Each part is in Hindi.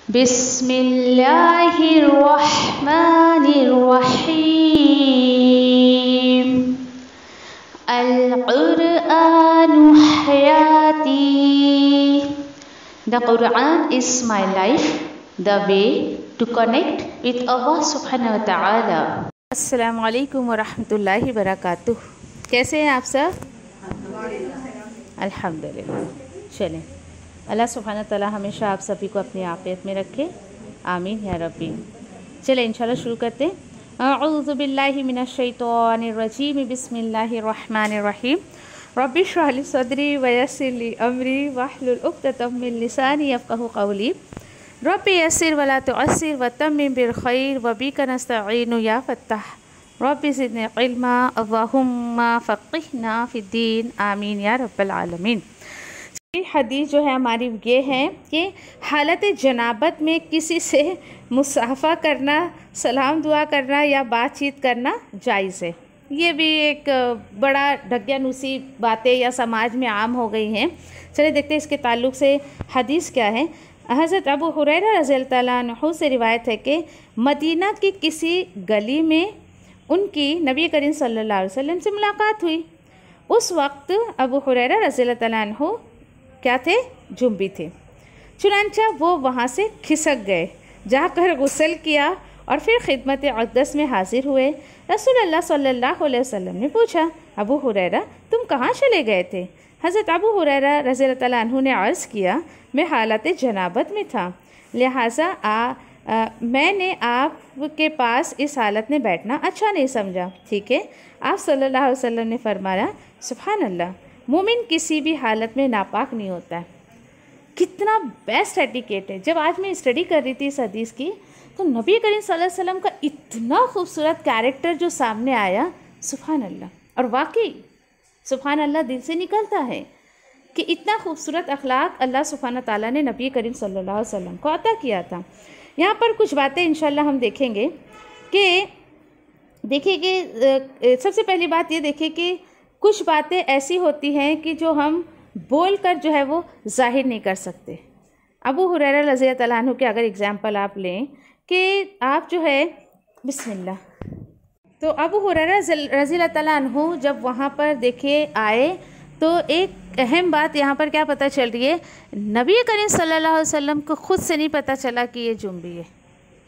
बिस्मिल्लाहिर्रहमानिर्रहीम। अल-कुरआनु हयाती। The Quran is my life, the way to connect with Allah subhanahu wa ta'ala। अस्सलामु अलैकुम व रहमतुल्लाहि व बरकातुह। कैसे हैं आप सब? अल्हम्दुलिल्लाह। चलें, अल्लाह सुब्हानहू व तआला हमेशा आप सभी को अपनी आफियत में रखे, आमीन या रब्बी। चलें इंशाल्लाह शुरू करते हैं। अऊज़ु बिल्लाहि मिनश शैतानिर रजीम, बिस्मिल्लाहिर रहमानिर रहीम। रब्बि इश्रह ली सदरी व यस्सिर ली अमरी वहलुल उक़दतम मिन लिसानी यफ़क़हू क़ौली। रब्बि यस्सिर व ला तुअस्सिर व तम्मिम बिल खैर व बिका नस्तईनु या फ़त्ताह। रब्बि ज़िदनी इल्मा अल्लाहुम्मा फ़क़्हिना फ़िद्दीन, आमीन या रब्बल आलमीन। हदीस जो है हमारी ये है कि हालत जनाबत में किसी से मुसाफ़ा करना, सलाम दुआ करना या बातचीत करना जायज़ है। ये भी एक बड़ा ढग्यानुसी बातें या समाज में आम हो गई हैं। चलिए देखते हैं इसके ताल्लुक़ से हदीस क्या है। हज़रत अबू हुरैरा रज़ियल्लाहु तआला अन्हु से रिवायत है कि मदीना की किसी गली में उनकी नबी करीम सल्लल्लाहु अलैहि वसल्लम से मुलाकात हुई। उस वक्त अबू हुरैरा रज़ियल्लाहु तआला अन्हु क्या थे? जुम्बी थे। चुनांचा वो वहाँ से खिसक गए, जाकर गुस्ल किया और फिर खिदमत अक़दस में हाजिर हुए। रसूलुल्लाह सल्लल्लाहु अलैहि वसल्लम ने पूछा, अबू हुरैरा तुम कहाँ चले गए थे? हज़रत अबू हुरैरा रज़ियल्लाहु तआला अन्हु ने अर्ज़ किया, मैं हालत जनाबत में था, लिहाजा मैंने आपके पास इस हालत में बैठना अच्छा नहीं समझा। ठीक है। आप सल्लल्लाहु अलैहि वसल्लम ने फरमाया, सुभान अल्लाह, मोमिन किसी भी हालत में नापाक नहीं होता है। कितना बेस्ट एटिकेट है। जब आज मैं स्टडी कर रही थी इस हदीस की, तो नबी करीम सल्लल्लाहु अलैहि वसल्लम का इतना खूबसूरत कैरेक्टर जो सामने आया, सुभान अल्लाह। और वाकई सुभान अल्लाह दिल से निकलता है कि इतना खूबसूरत अखलाक अल्लाह सुब्हानहू तआला ने नबी करीम सल्लल्लाहु अलैहि वसल्लम को अता किया था। यहाँ पर कुछ बातें इंशाल्लाह हम देखेंगे कि सबसे पहली बात ये देखें कि कुछ बातें ऐसी होती हैं कि जो हम बोल कर जो है वो जाहिर नहीं कर सकते। अबू हुरैरा रज़ियल्लाहु तआला अन्हु के अगर एग्ज़ाम्पल आप लें कि आप जो है बिस्मिल्लाह, तो अबू हुरैरा रज़ियल्लाहु तआला अन्हु जब वहाँ पर देखिए आए तो एक अहम बात यहाँ पर क्या पता चल रही है, नबी करीम सल्लल्लाहु अलैहि वसल्लम को ख़ुद से नहीं पता चला कि ये जुम्बी है,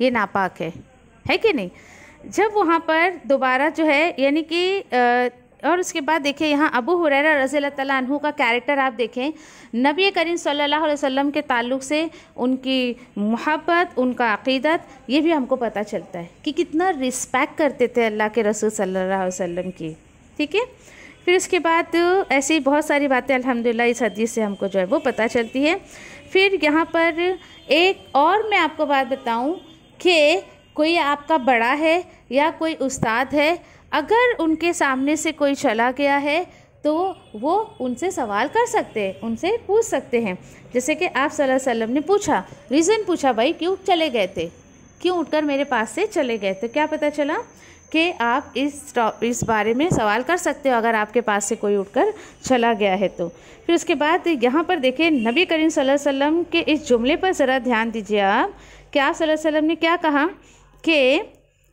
ये नापाक है कि नहीं। जब वहाँ पर दोबारा जो है यानी कि और उसके बाद देखिए यहाँ अबू हुरैरा रज़ियल्लाहु तआला अन्हु का कैरेक्टर आप देखें, नबी करीम सल्लल्लाहु अलैहि वसल्लम के ताल्लुक़ से उनकी मोहब्बत, उनका अक़ीदत, ये भी हमको पता चलता है कि कितना रिस्पेक्ट करते थे अल्लाह के रसूल सल्लल्लाहु अलैहि वसल्लम की। ठीक है। फिर उसके बाद ऐसी बहुत सारी बातें अल्हम्दुलिल्लाह इस हदीस से हमको जो है वो पता चलती है। फिर यहाँ पर एक और मैं आपको बात बताऊँ कि कोई आपका बड़ा है या कोई उस्ताद है, अगर उनके सामने से कोई चला गया है तो वो उनसे सवाल कर सकते हैं, उनसे पूछ सकते हैं। जैसे कि आप सल्लल्लाहु अलैहि वसल्लम ने पूछा, रीज़न पूछा, भाई क्यों चले गए थे, क्यों उठकर मेरे पास से चले गए थे। क्या पता चला कि आप इस बारे में सवाल कर सकते हो अगर आपके पास से कोई उठकर चला गया है तो। फिर उसके बाद यहाँ पर देखें नबी करीम सल्लल्लाहु अलैहि वसल्लम के इस जुमले पर ज़रा ध्यान दीजिए आप कि आप सल्लल्लाहु अलैहि वसल्लम ने क्या कहा कि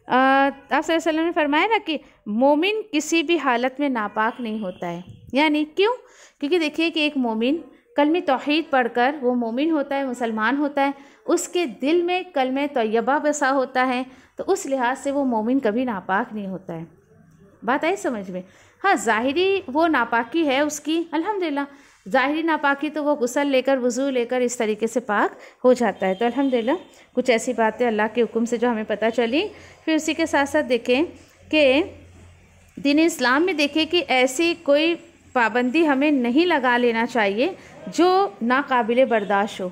आप सल्लल्लाहु अलैहि वसल्लम ने फरमाया ना कि मोमिन किसी भी हालत में नापाक नहीं होता है। यानी क्यों? क्योंकि देखिए कि एक मोमिन कलमे तौहीद पढ़कर वो मोमिन होता है, मुसलमान होता है, उसके दिल में कलमे तैयबा बसा होता है, तो उस लिहाज से वो मोमिन कभी नापाक नहीं होता है। बात आई समझ में? हाँ, ज़ाहिरी वो नापाकी है उसकी, अल्हम्दुलिल्लाह, ज़ाहिरी नापाकी तो वो गुस्ल लेकर, वज़ू लेकर इस तरीके से पाक हो जाता है। तो अल्हम्दुलिल्लाह कुछ ऐसी बातें अल्लाह के हुक्म से जो हमें पता चली। फिर उसी के साथ साथ देखें कि दीन इस्लाम में देखें कि ऐसी कोई पाबंदी हमें नहीं लगा लेना चाहिए जो नाकाबिले बर्दाश्त हो।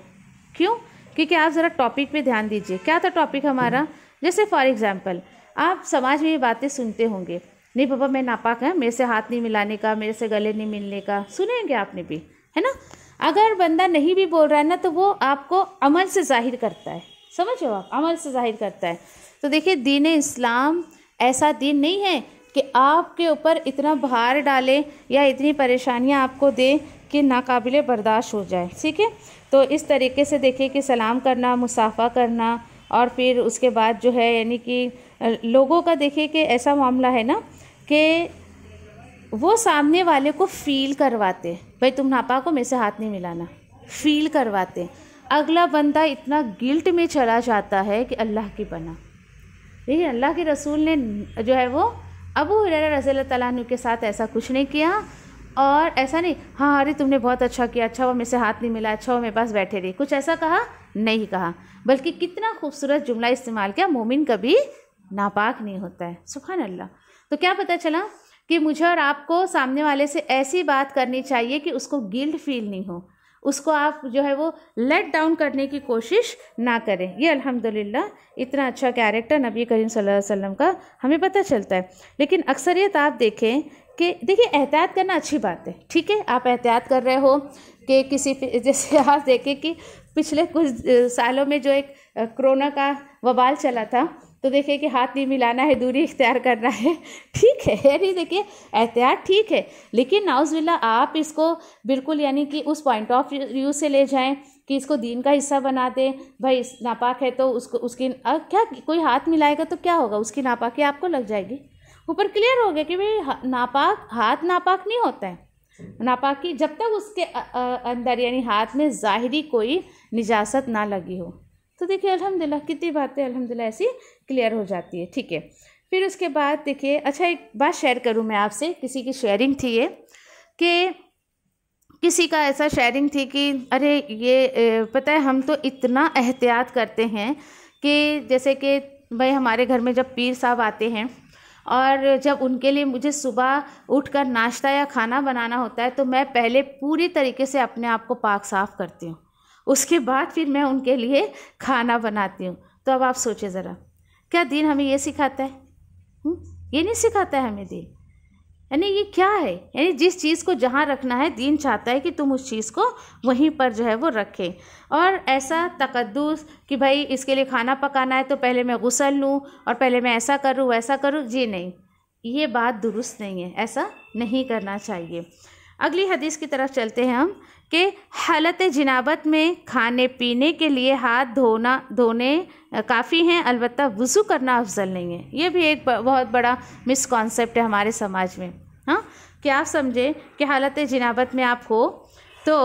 क्यों? क्योंकि आप ज़रा टॉपिक पे ध्यान दीजिए। क्या था टॉपिक हमारा? जैसे फॉर एग्ज़ाम्पल आप समाज में ये बातें सुनते होंगे, नहीं बाबा मैं नापाक है, मेरे से हाथ नहीं मिलाने का, मेरे से गले नहीं मिलने का, सुनेंगे आपने भी, है ना। अगर बंदा नहीं भी बोल रहा है ना तो वो आपको अमल से ज़ाहिर करता है, समझ लो आप, अमल से ज़ाहिर करता है। तो देखिए दीन इस्लाम ऐसा दीन नहीं है कि आपके ऊपर इतना भार डाले या इतनी परेशानियां आपको दे कि नाकाबिले बर्दाश्त हो जाए। ठीक है, तो इस तरीके से देखिए कि सलाम करना, मुसाफ़ा करना, और फिर उसके बाद जो है यानी कि लोगों का देखिए कि ऐसा मामला है ना कि वो सामने वाले को फ़ील करवाते, भाई तुम नापाक हो, मेरे से हाथ नहीं मिलाना, फ़ील करवाते। अगला बंदा इतना गिल्ट में चला जाता है कि अल्लाह की पनाह। देखिए अल्लाह के रसूल ने जो है वो अबू हुरैरा रज़ियल्लाहु तआला अन्हु के साथ ऐसा कुछ नहीं किया, और ऐसा नहीं हाँ अरे तुमने बहुत अच्छा किया, अच्छा वो मेरे से हाथ नहीं मिला, अच्छा वो मेरे पास बैठे रही, कुछ ऐसा कहा नहीं कहा, बल्कि कितना खूबसूरत जुमला इस्तेमाल किया, मोमिन कभी नापाक नहीं होता है। सुभान अल्लाह। तो क्या पता चला कि मुझे और आपको सामने वाले से ऐसी बात करनी चाहिए कि उसको गिल्ट फील नहीं हो, उसको आप जो है वो लेट डाउन करने की कोशिश ना करें। ये अल्हम्दुलिल्लाह इतना अच्छा कैरेक्टर नबी करीम सल्लल्लाहु अलैहि वसल्लम का हमें पता चलता है। लेकिन अक्सरियत आप देखें कि देखिए एहतियात करना अच्छी बात है, ठीक है, आप एहतियात कर रहे हो कि किसी जैसे आप देखें कि पिछले कुछ सालों में जो एक कोरोना का वबाल चला था, तो देखिए कि हाथ नहीं मिलाना है, दूरी इख्तियार करना है, ठीक है, यानी देखिए एहतियात ठीक है, लेकिन नाउज़ुबिल्लाह आप इसको बिल्कुल यानी कि उस पॉइंट ऑफ व्यू से ले जाएं कि इसको दीन का हिस्सा बना दें। भाई नापाक है तो उसको उसकी क्या कोई हाथ मिलाएगा तो क्या होगा, उसकी नापाकी आपको लग जाएगी। ऊपर क्लियर हो गया कि भाई नापाक हाथ नापाक नहीं होता है, नापाकी जब तक उसके अंदर यानी हाथ में ज़ाहिरी कोई निजासत ना लगी हो। तो देखिए अल्हम्दुलिल्लाह कितनी बातें अल्हम्दुलिल्लाह ऐसी क्लियर हो जाती है। ठीक है, फिर उसके बाद देखिए अच्छा एक बात शेयर करूं मैं आपसे, किसी की शेयरिंग थी ये कि किसी का ऐसा शेयरिंग थी कि अरे ये पता है हम तो इतना एहतियात करते हैं कि जैसे कि भाई हमारे घर में जब पीर साहब आते हैं और जब उनके लिए मुझे सुबह उठकर नाश्ता या खाना बनाना होता है तो मैं पहले पूरी तरीके से अपने आप को पाक साफ़ करती हूँ, उसके बाद फिर मैं उनके लिए खाना बनाती हूँ। तो अब आप सोचें ज़रा, क्या दीन हमें ये सिखाता है? ये नहीं सिखाता है हमें दीन। यानी ये क्या है, यानी जिस चीज़ को जहाँ रखना है दीन चाहता है कि तुम उस चीज़ को वहीं पर जो है वो रखें। और ऐसा तकद्दुस कि भाई इसके लिए खाना पकाना है तो पहले मैं गुस्ल लूँ और पहले मैं ऐसा करूँ वैसा करूँ, जी नहीं, ये बात दुरुस्त नहीं है, ऐसा नहीं करना चाहिए। अगली हदीस की तरफ चलते हैं हम कि हालत जिनाबत में खाने पीने के लिए हाथ धोने काफ़ी हैं, अलबत्ता वज़ू करना अफजल नहीं है। ये भी एक बहुत बड़ा मिसकॉन्सेप्ट है हमारे समाज में। हाँ, कि आप समझें कि हालत जिनाबत में आप हो तो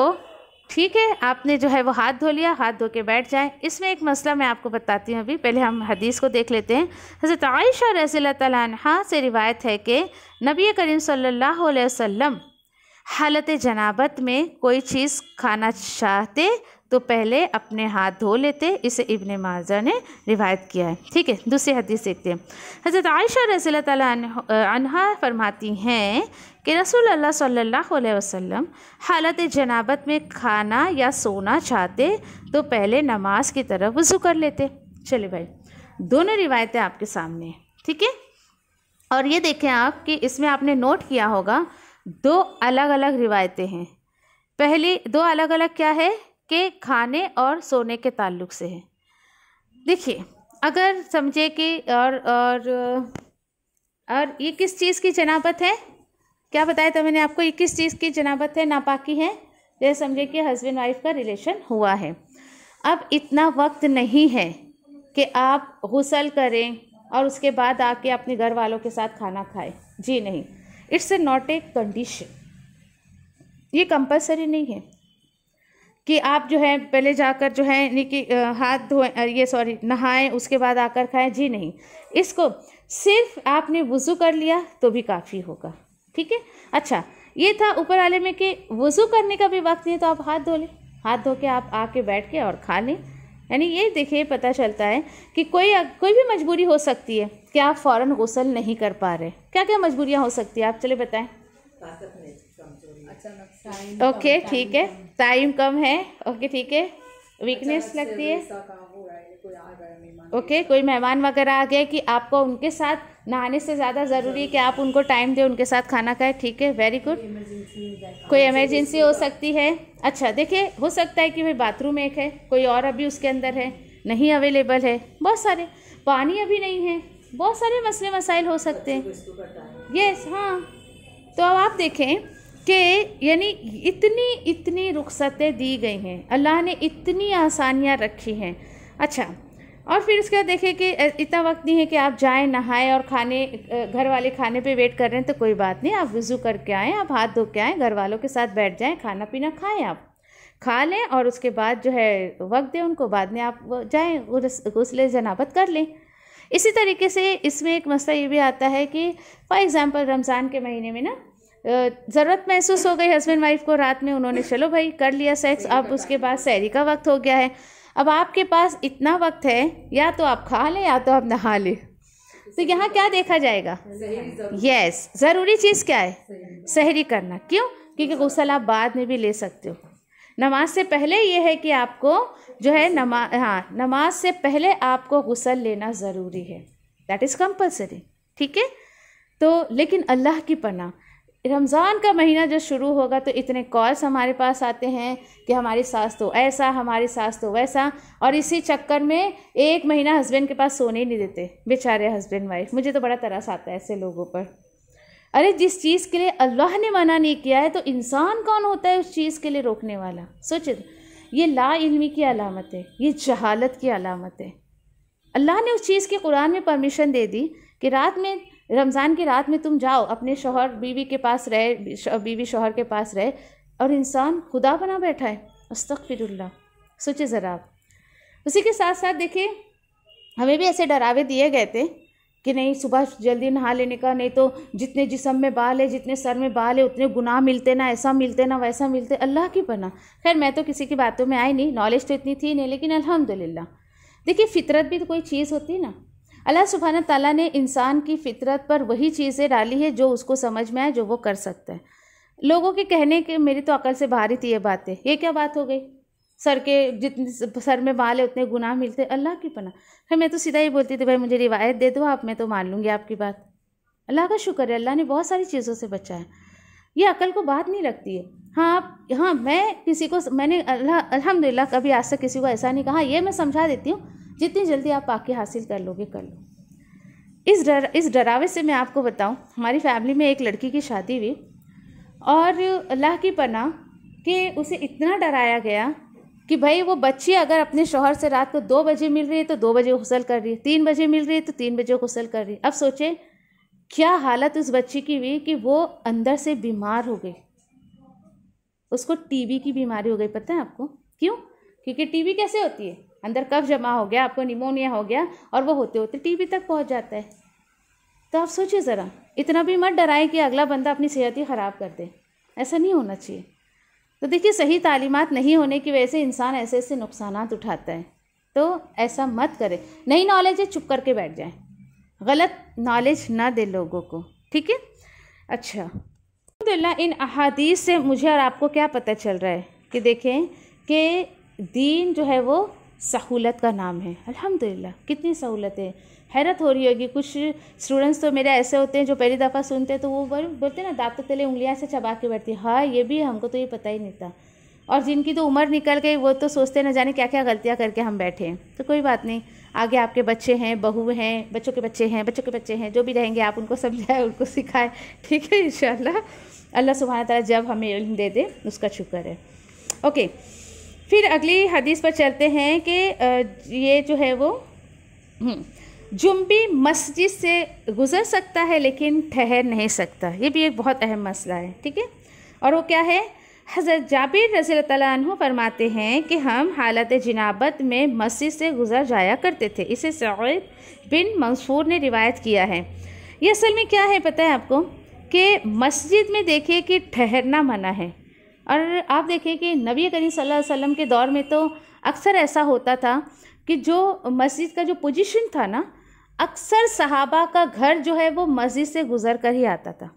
ठीक है, आपने जो है वो हाथ धो लिया, हाथ धो के बैठ जाएं। इसमें एक मसला मैं आपको बताती हूँ, अभी पहले हम हदीस को देख लेते हैं। हज़रत आयशा रज़ियल्लाहु तआला अन्हा से रिवायत है कि नबी करीम सल्लल्लाहु अलैहि वसल्लम हालत जनाबत में कोई चीज़ खाना चाहते तो पहले अपने हाथ धो लेते। इसे इब्ने माजा ने रिवायत किया है। ठीक है, दूसरी हदीस देखते हैं। हज़रत आयशा रज़ियल्लाहु तआला अन्हा फरमाती हैं कि रसूल अल्लाह सल्लल्लाहु अलैहि वसल्लम हालत जनाबत में खाना या सोना चाहते तो पहले नमाज की तरफ वज़ू कर लेते। चलिए भाई, दोनों रिवायतें आपके सामने हैं, ठीक है। और ये देखें आप कि इसमें आपने नोट किया होगा दो अलग अलग रिवायतें हैं। पहली दो अलग अलग क्या है कि खाने और सोने के ताल्लुक़ से है। देखिए अगर समझे कि और ये किस चीज़ की जनाबत है, क्या बताया था मैंने आपको, ये किस चीज़ की जनाबत है, नापाकी है। जैसे समझे कि हस्बैंड वाइफ का रिलेशन हुआ है। अब इतना वक्त नहीं है कि आप गुस्ल करें और उसके बाद आके अपने घर वालों के साथ खाना खाएं, जी नहीं, it's a not a condition. ये कंपलसरी नहीं है कि आप जो है पहले जाकर जो है यानी कि हाथ धोएं, नहाएं उसके बाद आकर खाएं, जी नहीं। इसको सिर्फ आपने वज़ू कर लिया तो भी काफ़ी होगा, ठीक है। अच्छा, ये था ऊपर वाले में कि वज़ू करने का भी वक्त नहीं है तो आप हाथ धो लें, हाथ धो के आप आके बैठ के और खा लें। यानी ये देखिए पता चलता है कि कोई भी मजबूरी हो सकती है कि आप फ़ौरन गुस्ल नहीं कर पा रहे। क्या क्या मजबूरियाँ हो सकती है आप चले बताएं। ओके ठीक है, टाइम कम है, ओके ठीक है, वीकनेस लगती है, ओके कोई मेहमान वगैरह आ गए कि आपको उनके साथ नहाने से ज़्यादा ज़रूरी है कि आप उनको टाइम दें, उनके साथ खाना खाएं, ठीक है, वेरी गुड। कोई इमरजेंसी हो सकती है। अच्छा देखिए, हो सकता है कि भाई बाथरूम एक है, कोई और अभी उसके अंदर है, नहीं अवेलेबल है, बहुत सारे, पानी अभी नहीं है, बहुत सारे मसले मसाइल हो सकते हैं। यस हाँ, तो अब आप देखें कि यानी इतनी इतनी रुखसतें दी गई हैं, अल्लाह ने इतनी आसानियाँ रखी हैं। अच्छा, और फिर उसके बाद देखिए कि इतना वक्त नहीं है कि आप जाएं नहाएं और खाने, घर वाले खाने पे वेट कर रहे हैं तो कोई बात नहीं, आप वज़ू करके आएँ, आप हाथ धो के आएँ, घर वालों के साथ बैठ जाएं, खाना पीना खाएं, आप खा लें और उसके बाद जो है वक्त दें उनको, बाद में आप जाएँ गुस्ले जनाबत कर लें। इसी तरीके से इसमें एक मसला ये भी आता है कि फॉर एग्ज़ाम्पल रमज़ान के महीने में ना ज़रूरत महसूस हो गई हस्बैंड वाइफ को, रात में उन्होंने चलो भाई कर लिया सेक्स, अब उसके बाद सहरी का वक्त हो गया है, अब आपके पास इतना वक्त है या तो आप खा लें या तो आप नहा लें। तो यहाँ क्या देखा जाएगा? यस, ज़रूरी चीज़ क्या है? सहरी करना। क्यों? क्योंकि गुस्ल आप बाद में भी ले सकते हो। नमाज से पहले ये है कि आपको जो है नमाज से पहले आपको गुस्ल लेना ज़रूरी है, दैट इज़ कंपल्सरी। ठीक है, तो लेकिन अल्लाह की पनाह, रमज़ान का महीना जो शुरू होगा तो इतने कॉल्स हमारे पास आते हैं कि हमारी सास तो ऐसा, हमारी सास तो वैसा, और इसी चक्कर में एक महीना हस्बैंड के पास सोने ही नहीं देते बेचारे हस्बैंड वाइफ। मुझे तो बड़ा तरस आता है ऐसे लोगों पर। अरे जिस चीज़ के लिए अल्लाह ने मना नहीं किया है तो इंसान कौन होता है उस चीज़ के लिए रोकने वाला? सोचिए, ये ला इल्मी की अलामत है, ये जहालत की अलामत है। अल्लाह ने उस चीज़ की कुरान में परमिशन दे दी कि रात में, रमज़ान की रात में तुम जाओ अपने शौहर बीवी के पास रहे, बीवी शौहर के पास रहे, और इंसान खुदा बना बैठा है। अस्तगफिरुल्लाह। सोचिए ज़रा आप। उसी के साथ साथ देखिए, हमें भी ऐसे डरावे दिए गए थे कि नहीं सुबह जल्दी नहा लेने का, नहीं तो जितने जिस्म में बाल है, जितने सर में बाल है, उतने गुनाह मिलते ना, ऐसा मिलते ना वैसा मिलते। अल्लाह की पनाह। खैर मैं तो किसी की बातों में आई नहीं, नॉलेज तो इतनी थी नहीं, लेकिन अल्हम्दुलिल्लाह। देखिए फितरत भी तो कोई चीज़ होती ना, अल्लाह सुब्हाना ताला ने इंसान की फितरत पर वही चीज़ें डाली है जो उसको समझ में आए, जो वो कर सकता है। लोगों के कहने के मेरी तो अकल से बाहर ही थी ये बातें। ये क्या बात हो गई, सर के जितने सर में बाल है उतने गुनाह मिलते? अल्लाह की पनाह। फिर मैं तो सीधा ही बोलती थी भाई मुझे रिवायत दे दो आप, मैं तो मान लूँगी आपकी बात। अल्लाह का शुक्र है, अल्लाह ने बहुत सारी चीज़ों से बचाया। ये अकल को बात नहीं लगती है। हाँ, मैं किसी को, मैंने अल्हम्दुलिल्लाह कभी आज तक किसी को ऐसा नहीं कहा। ये मैं समझा देती हूँ, जितनी जल्दी आप पाके हासिल कर लोगे कर लो। इस डरावे से मैं आपको बताऊं, हमारी फैमिली में एक लड़की की शादी हुई और अल्लाह की पनाह कि उसे इतना डराया गया कि भाई वो बच्ची अगर अपने शौहर से रात को 2 बजे मिल रही है तो 2 बजे गुस्ल कर रही है, 3 बजे मिल रही है तो 3 बजे गुस्ल कर रही है। अब सोचें क्या हालत उस बच्ची की हुई कि वो अंदर से बीमार हो गई, उसको टीबी की बीमारी हो गई। पता है आपको क्यों? क्योंकि टीबी कैसे होती है, अंदर कफ जमा हो गया, आपको निमोनिया हो गया और वो होते होते टीबी तक पहुंच जाता है। तो आप सोचिए ज़रा, इतना भी मत डराएं कि अगला बंदा अपनी सेहत ही ख़राब कर दे, ऐसा नहीं होना चाहिए। तो देखिए सही तालीमात नहीं होने की वजह से इंसान ऐसे ऐसे नुकसानात उठाता है, तो ऐसा मत करें। नई नॉलेज है, चुप करके बैठ जाएं, गलत नॉलेज ना दे लोगों को। ठीक है, अच्छा अल्हम्दुलिल्लाह इन अहादीस से मुझे और आपको क्या पता चल रहा है कि देखें कि दीन जो है वो सहूलत का नाम है। अल्हम्दुलिल्लाह कितनी सहूलत है, हैरत हो रही होगी। कुछ स्टूडेंट्स तो मेरे ऐसे होते हैं जो पहली दफ़ा सुनते हैं तो वो बोलते हैं ना दांतों तले उंगलियां से चबा के बैठती है, हाँ ये भी हमको तो ये पता ही नहीं था। और जिनकी तो उम्र निकल गई वो तो सोचते न जाने क्या क्या गलतियाँ करके हम बैठे हैं। तो कोई बात नहीं, आगे आपके बच्चे हैं, बहू हैं, बच्चों के बच्चे हैं, बच्चों के बच्चे हैं, जो भी रहेंगे आप उनको समझाएं, उनको सिखाएं। ठीक है, इंशाअल्लाह अल्लाह सुब्हाना तआला जब हमें इल्म दे दे उसका शुक्र है। ओके, फिर अगली हदीस पर चलते हैं कि ये जो है वो जुम्बी मस्जिद से गुज़र सकता है लेकिन ठहर नहीं सकता। ये भी एक बहुत अहम मसला है। ठीक है, और वो क्या है? हज़रत जाबिर रज़ी अल्लाह तआला अन्हु फरमाते हैं कि हम हालत जिनाबत में मस्जिद से गुज़र जाया करते थे। इसे सईद बिन मंसूर ने रिवायत किया है। ये असल में क्या है पता है आपको कि मस्जिद में देखिए कि ठहरना मना है। और आप देखिए कि नबी करीम सल्लल्लाहु अलैहि वसल्लम के दौर में तो अक्सर ऐसा होता था कि जो मस्जिद का जो पोजीशन था ना, अक्सर सहाबा का घर जो है वो मस्जिद से गुज़र कर ही आता था।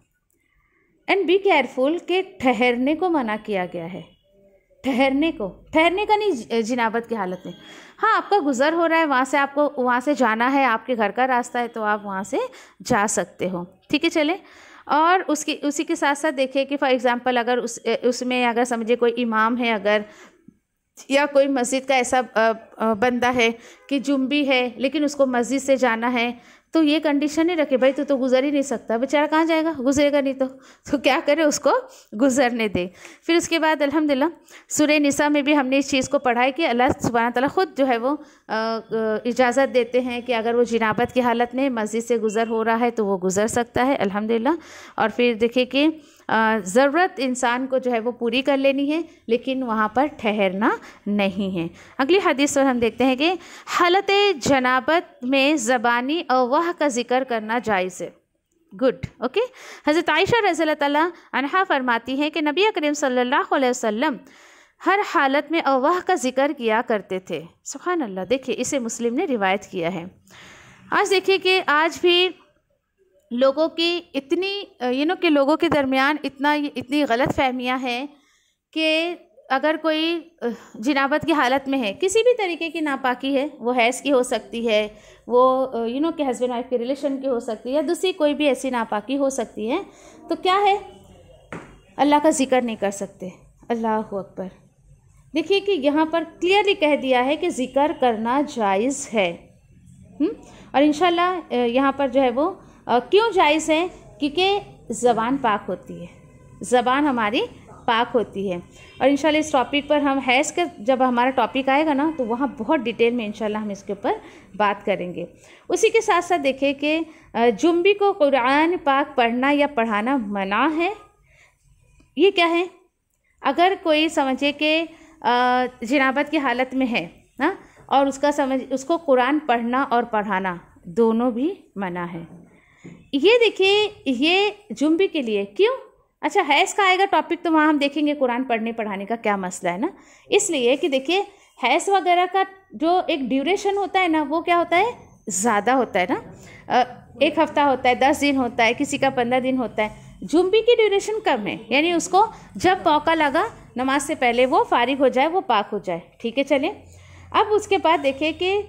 एंड बी केयरफुल कि ठहरने को मना किया गया है, ठहरने का नहीं जिनाबत की हालत में। हाँ, आपका गुज़र हो रहा है, वहाँ से आपको वहाँ से जाना है, आपके घर का रास्ता है तो आप वहाँ से जा सकते हो। ठीक है, चले। और उसी के साथ साथ देखिए कि फॉर एग्ज़ाम्पल अगर उसमें अगर समझिए कोई इमाम है, अगर या कोई मस्जिद का ऐसा बंदा है कि जुम्बी है लेकिन उसको मस्जिद से जाना है, तो ये कंडीशन ही रखे भाई तो गुज़र ही नहीं सकता, बेचारा कहाँ जाएगा, गुजरेगा नहीं तो क्या करे, उसको गुजरने दे। फिर उसके बाद अल्हम्दुलिल्लाह सूरह निसा में भी हमने इस चीज़ को पढ़ा है कि अल्लाह सुब्हान तआला ख़ुद जो है वो इजाज़त देते हैं कि अगर वो जिनाबत की हालत में मस्जिद से गुज़र हो रहा है तो वो गुज़र सकता है अल्हम्दुलिल्लाह। और फिर देखिए कि ज़रूरत इंसान को जो है वो पूरी कर लेनी है लेकिन वहाँ पर ठहरना नहीं है। अगली हदीस पर हम देखते हैं कि हालत जनाबत में ज़बानी अल्लाह का ज़िक्र करना जायज़ है। Good, okay. हज़रत आयशा रज़ियल्लाहु तआला अन्हा फरमाती हैं कि नबी करीम सल्लल्लाहु अलैहि वसल्लम हर हालत में अल्लाह का ज़िक्र किया करते थे। सुभान अल्लाह, देखिए इसे मुस्लिम ने रिवायत किया है। आज देखिए कि आज भी लोगों की इतनी कि लोगों के दरमियान इतनी गलत फहमियाँ हैं कि अगर कोई जिनाबत की हालत में है, किसी भी तरीके की नापाकी है, वो हैज़ की हो सकती है, वो कि हस्बैंड वाइफ के रिलेशन की हो सकती है, या दूसरी कोई भी ऐसी नापाकी हो सकती है, तो क्या है, अल्लाह का जिक्र नहीं कर सकते। अल्लाहु अकबर। देखिए कि यहाँ पर क्लियरली कह दिया है कि जिक्र करना जायज़ है। और इंशाल्लाह यहाँ पर जो है वो क्यों जायज़ है, क्योंकि ज़बान पाक होती है, ज़बान हमारी पाक होती है। और इंशाल्लाह इस टॉपिक पर हम हैज़ का जब हमारा टॉपिक आएगा ना तो वहाँ बहुत डिटेल में इंशाल्लाह हम इसके ऊपर बात करेंगे। उसी के साथ साथ देखिए कि जुम्बी को कुरान पाक पढ़ना या पढ़ाना मना है। ये क्या है, अगर कोई समझे कि जिनाबत की हालत में है ना, और उसको कुरान पढ़ना और पढ़ाना दोनों भी मना है। ये देखिए ये जुम्बी के लिए क्यों, अच्छा हैज़ का आएगा टॉपिक तो वहाँ हम देखेंगे कुरान पढ़ने पढ़ाने का क्या मसला है ना। इसलिए कि देखिए हैज़ वगैरह का जो एक ड्यूरेशन होता है ना, वो क्या होता है, ज़्यादा होता है ना, 1 हफ़्ता होता है, 10 दिन होता है, किसी का 15 दिन होता है। जुम्बी की ड्यूरेशन कम है, यानी उसको जब मौका लगा नमाज से पहले वो फारिग हो जाए, वो पाक हो जाए। ठीक है, चले। अब उसके बाद देखिए कि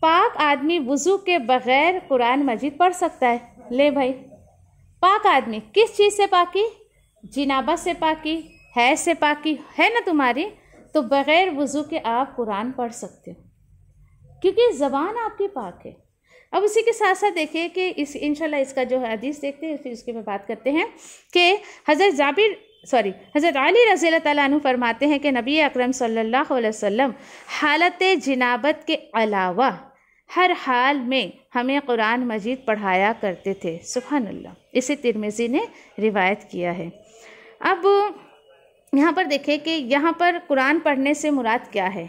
पाक आदमी वुज़ू के बग़ैर कुरान मजीद पढ़ सकता है। ले भाई, पाक आदमी किस चीज़ से पाकी, जिनाबत से पाकी, हैज़ से पाकी है ना तुम्हारी, तो बग़ैर वुज़ू के आप कुरान पढ़ सकते हो क्योंकि ज़बान आपकी पाक है। अब उसी के साथ साथ देखिए कि इंशाल्लाह इसका जो हदीस देखते हैं फिर उसके में बात करते हैं कि हज़रत अली रज़ियल्लाहु तआला अन्हु फरमाते हैं कि नबी अकरम सल्लल्लाहु अलैहि वसल्लम हालत जिनाबत के अलावा हर हाल में हमें कुरान मजीद पढ़ाया करते थे। सुभान अल्लाह, इसे तिरमिज़ी ने रिवायत किया है। अब यहाँ पर देखें कि यहाँ पर कुरान पढ़ने से मुराद क्या है,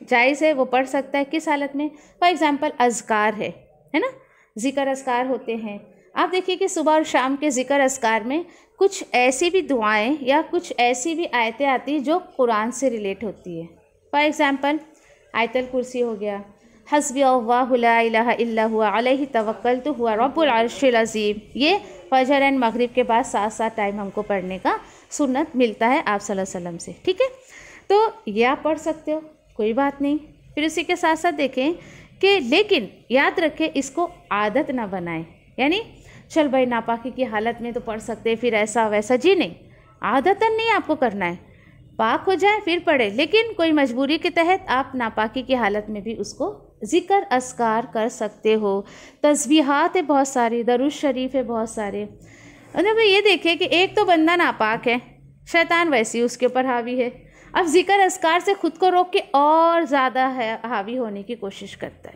जायज़ है, वो पढ़ सकता है। किस हालत में, फॉर एग्ज़ाम्पल अज़कार है ना, ज़िक्र अज़कार होते हैं। आप देखिए कि सुबह और शाम के ज़िक्र अज़कार में कुछ ऐसी भी दुआएं या कुछ ऐसी भी आयतें आती हैं जो कुरान से रिलेट होती है। फॉर एग्ज़ाम्पल आयतुल कुर्सी हो गया, हस्बी अल्लाहु ला इलाहा इल्ला हुवा अलैहि तवक्कलतु हुवा रब्बुल अर्शिल अज़ीम। ये फजर एंड मगरिब के बाद 7 टाइम हमको पढ़ने का सुन्नत मिलता है आप सल्लल्लाहु अलैहि वसल्लम से। ठीक है, तो ये आप पढ़ सकते हो, कोई बात नहीं। फिर उसी के साथ साथ देखें कि लेकिन याद रखें इसको आदत ना बनाएं, यानी चल भाई नापाकी की हालत में तो पढ़ सकते हैं फिर ऐसा वैसा, जी नहीं, आदतन नहीं आपको करना है। पाक हो जाए फिर पढ़े, लेकिन कोई मजबूरी के तहत आप नापाकी की हालत में भी उसको ज़िक्र अस्कार कर सकते हो। तस्बीहात है बहुत सारी, दरूद शरीफ है बहुत सारे। मतलब ये देखें कि एक तो बंदा नापाक है, शैतान वैसी उसके ऊपर हावी है, अब ज़िक्र अस्कार से ख़ुद को रोक के और ज़्यादा हावी होने की कोशिश करता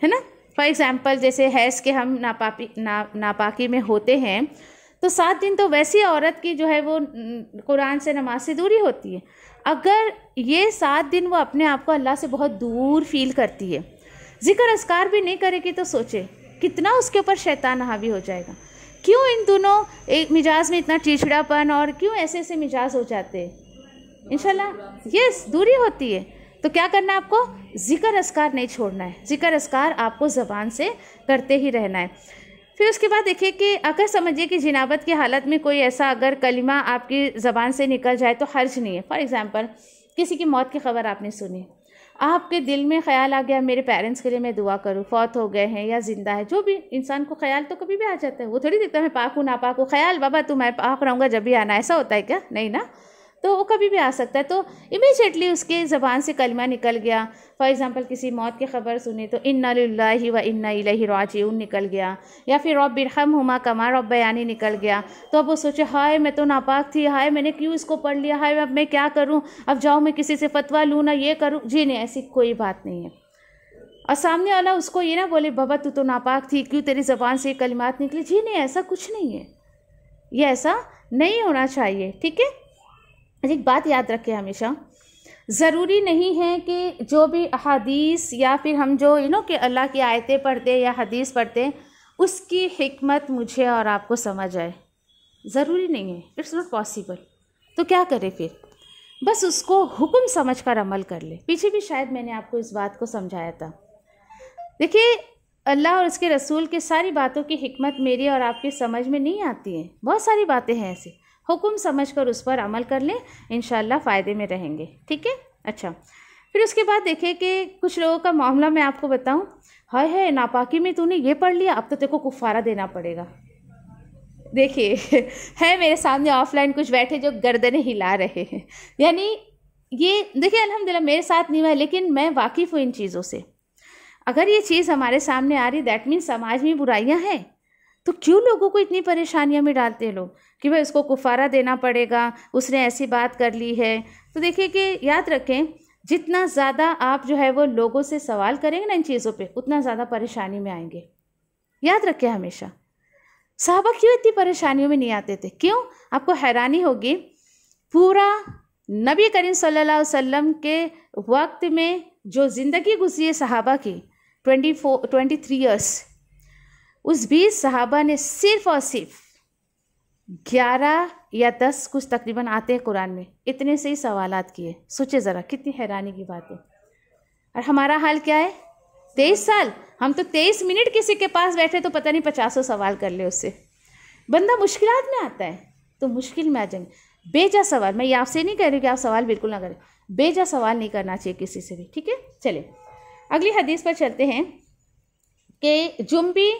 है ना। फॉर एग्ज़ाम्पल जैसे हैज़ के हम नापाकी में होते हैं तो 7 दिन तो वैसी औरत की जो है वो कुरान से नमाज से दूरी होती है। अगर ये 7 दिन वो अपने आप को अल्लाह से बहुत दूर फील करती है, ज़िक्र अस्कार भी नहीं करेगी, तो सोचे कितना उसके ऊपर शैतान हावी हो जाएगा। क्यों इन दोनों एक मिजाज में इतना चिड़चिड़ापन और क्यों ऐसे ऐसे मिजाज हो जाते हैं, इंशाल्लाह यस दूरी होती है। तो क्या करना है आपको, ज़िक्र अस्कार नहीं छोड़ना है, ज़िक्र अस्कार आपको ज़बान से करते ही रहना है। फिर उसके बाद देखिए कि अगर समझिए कि जिनाबत की हालत में कोई ऐसा अगर कलिमा आपकी ज़बान से निकल जाए तो हर्ज नहीं है। फॉर एग्ज़ाम्पल किसी की मौत की खबर आपने सुनी, आपके दिल में ख्याल आ गया मेरे पेरेंट्स के लिए मैं दुआ करूँ, फौत हो गए हैं या ज़िंदा है, जो भी इंसान को ख्याल तो कभी भी आ जाता है, वो थोड़ी देखता है मैं पाक हूँ नापाक हूँ, ख्याल बाबा तू मैं पाक रहूँगा जब भी आना, ऐसा होता है क्या, नहीं ना। तो वो कभी भी आ सकता है। तो इमीडिएटली उसके ज़बान से कलमा निकल गया। फॉर एग्ज़ाम्पल किसी मौत की खबर सुनी तो इन्ना लिल्लाहि व इन्ना इलैहि राजिऊन निकल गया, या फिर रब्बिरहमहुमा कमा रब्बयानी निकल गया। तो अब वो सोचे हाय मैं तो नापाक थी, हाय मैंने क्यों इसको पढ़ लिया, हाय अब मैं क्या करूँ, अब जाऊँ मैं किसी से फतवा लूँ ना ये करूँ। जी नहीं, ऐसी कोई बात नहीं है। और सामने वाला उसको ये ना बोले बाबा तू तो नापाक थी, क्यों तेरी ज़बान से कलिमात निकली। जी नहीं, ऐसा कुछ नहीं है, ये ऐसा नहीं होना चाहिए। ठीक है, एक बात याद रखें हमेशा, ज़रूरी नहीं है कि जो भी हदीस या फिर हम जो कि अल्लाह की आयतें पढ़ते या हदीस पढ़ते उसकी हिकमत मुझे और आपको समझ आए, ज़रूरी नहीं है, इट्स नॉट पॉसिबल। तो क्या करें फिर, बस उसको हुक्म समझकर अमल कर ले। पीछे भी शायद मैंने आपको इस बात को समझाया था। देखिए, अल्लाह और उसके रसूल की सारी बातों की हिकमत मेरी और आपकी समझ में नहीं आती है। बहुत सारी बातें हैं ऐसी, हुक्म समझकर उस पर अमल कर लें, इंशाल्लाह फ़ायदे में रहेंगे। ठीक है। अच्छा, फिर उसके बाद देखें कि कुछ लोगों का मामला मैं आपको बताऊं, हाय है नापाकी में तूने ये पढ़ लिया, अब तो तेरे को कुफारा देना पड़ेगा। देखिए है मेरे सामने ऑफलाइन कुछ बैठे जो गर्दनें हिला रहे हैं, यानी ये देखिए अल्हम्दुलिल्लाह मेरे साथ नहीं हुआ, लेकिन मैं वाकिफ़ हूँ इन चीज़ों से। अगर ये चीज़ हमारे सामने आ रही, दैट मीन समाज में बुराइयां हैं, तो क्यों लोगों को इतनी परेशानियां में डालते हैं लोग कि भाई उसको कुफारा देना पड़ेगा, उसने ऐसी बात कर ली है। तो देखिए कि याद रखें, जितना ज़्यादा आप जो है वो लोगों से सवाल करेंगे ना इन चीज़ों पे, उतना ज़्यादा परेशानी में आएंगे। याद रखें हमेशा, साहबा क्यों इतनी परेशानियों में नहीं आते थे? क्यों? आपको हैरानी होगी, पूरा नबी करीम सल्लल्लाहु अलैहि वसल्लम के वक्त में जो ज़िंदगी गुजरी है सहाबा की 23 ईयर्स, उस 20 सहाबा ने सिर्फ और सिर्फ 11 या 10 कुछ तकरीबन आते हैं कुरान में, इतने से ही सवालात किए। सोचे ज़रा कितनी हैरानी की बात है। और हमारा हाल क्या है? 23 साल, हम तो 23 मिनट किसी के पास बैठे तो पता नहीं 50 सवाल कर ले उससे। बंदा मुश्किलात में आता है तो मुश्किल में आ जाएंगे। बेजा सवाल, मैं ये आपसे नहीं कह रही कि आप सवाल बिल्कुल ना करें, बेजा सवाल नहीं करना चाहिए किसी से भी। ठीक है, चलिए अगली हदीस पर चलते हैं कि जुम्बी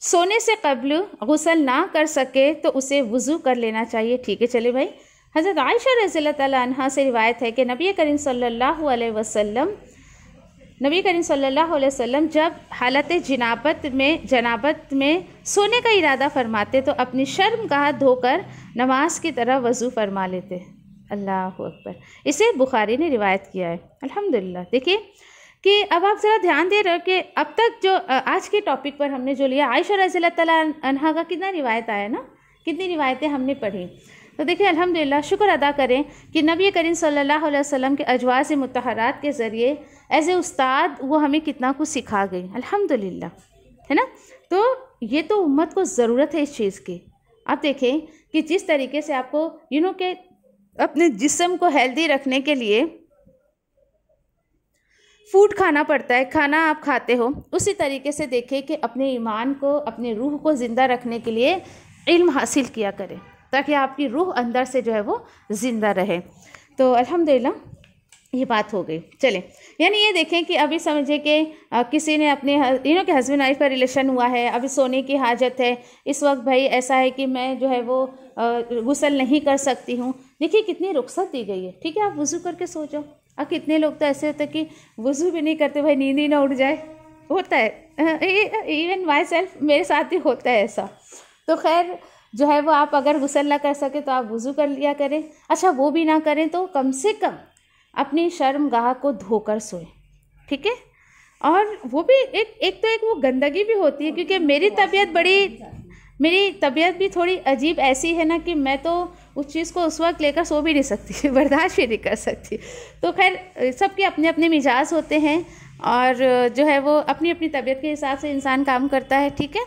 सोने से कब्ल गुस्ल ना कर सके तो उसे वज़ू कर लेना चाहिए। ठीक है, चले भाई। हज़रत आयशा रज़ियल्लाहु तआला अन्हा से रिवायत है कि नबी करीम सल्लल्लाहु अलैहि वसल्लम जब हालत जनाबत में सोने का इरादा फरमाते तो अपनी शर्मगाह धोकर नमाज की तरह वज़ू फरमा लेते। अल्लाह अकबर। इसे बुखारी ने रिवायत किया है। अल्हम्दुलिल्लाह। देखिए कि अब आप ज़रा ध्यान दे रहे हो कि अब तक जो आज के टॉपिक पर हमने जो लिया, आयशा रज़ियल्लाहु तआला अन्हा का कितना रिवायत आया ना, कितनी रिवायतें हमने पढ़ी। तो देखिए अल्हम्दुलिल्लाह, शुक्र अदा करें कि नबी करीम सल्लल्लाहु अलैहि वसल्लम के अजवाज़ मुतहरात के ज़रिए एज ए उस्ताद वो हमें कितना कुछ सिखा गई। अल्हम्दुलिल्लाह, है ना। तो ये तो उम्मत को ज़रूरत है इस चीज़ की। आप देखें कि जिस तरीके से आपको के अपने जिस्म को हेल्दी रखने के लिए फूड खाना पड़ता है, खाना आप खाते हो, उसी तरीके से देखें कि अपने ईमान को, अपने रूह को ज़िंदा रखने के लिए इल्म हासिल किया करें, ताकि आपकी रूह अंदर से जो है वो ज़िंदा रहे। तो अल्हम्दुलिल्लाह ये बात हो गई। चलें, यानी ये देखें कि अभी समझे कि किसी ने अपने के हस्बैंड वाइफ का रिलेशन हुआ है, अभी सोने की हाजत है, इस वक्त भाई ऐसा है कि मैं जो है वो गुस्ल नहीं कर सकती हूँ। देखिए कितनी रुख्सत दी गई है। ठीक है, आप वज़ू करके सो जाओ। अब कितने लोग तो ऐसे होते हैं कि वज़ू भी नहीं करते, भाई नींद ही ना उड़ जाए, होता है। इवन माई सेल्फ, मेरे साथ ही होता है ऐसा। तो खैर जो है वो आप अगर गुस्ल ना कर सके तो आप वज़ू कर लिया करें। अच्छा, वो भी ना करें तो कम से कम अपनी शर्मगाह को धोकर सोए। ठीक है, और वो भी एक वो गंदगी भी होती है, क्योंकि मेरी तबीयत भी थोड़ी अजीब ऐसी है ना कि मैं तो उस चीज़ को उस वक्त लेकर सो भी नहीं सकती, बर्दाश्त भी नहीं कर सकती। तो खैर सबके अपने अपने मिजाज होते हैं और जो है वो अपनी अपनी तबीयत के हिसाब से इंसान काम करता है। ठीक है,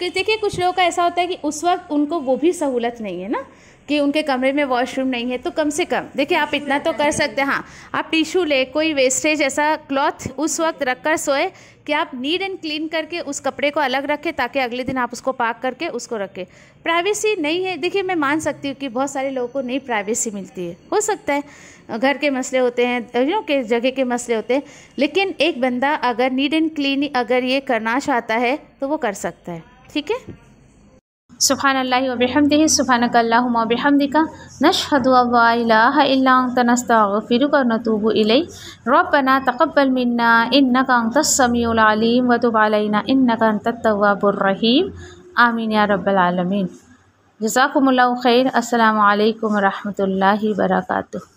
देखिए कुछ लोगों का ऐसा होता है कि उस वक्त उनको वो भी सहूलत नहीं है ना, कि उनके कमरे में वॉशरूम नहीं है, तो कम से कम देखिए आप इतना तो कर सकते हैं। हाँ, आप टिशू ले, कोई वेस्टेज ऐसा क्लॉथ उस वक्त रख कर सोए कि आप नीट एंड क्लीन करके उस कपड़े को अलग रखें, ताकि अगले दिन आप उसको पाक करके उसको रखें। प्राइवेसी नहीं है, देखिए मैं मान सकती हूँ कि बहुत सारे लोगों को नहीं प्राइवेसी मिलती है, हो सकता है घर के मसले होते हैं, के जगह के मसले होते हैं, लेकिन एक बंदा अगर नीट एंड क्लीन अगर ये करना चाहता है तो वो कर सकता है। ठीक है। सुब्हानल्लाहि व बिहम्दिही सुब्हानकल्लाहुम्मा व बिहम्दिका नशहदु अल्ला इलाहा इल्ला अंता नस्तगफिरुका व नतूबु इलैक रब्बना तक़ब्बल मिन्ना इन्नका अंतस समीउल अलीम व तुब अलैना इन्नका अंतत तव्वाबुर रहीम आमीन या रब्बल आलमीन। जज़ाकुमुल्लाहु खैर। अस्सलामु अलैकुम व रहमतुल्लाहि व बरकातुहू।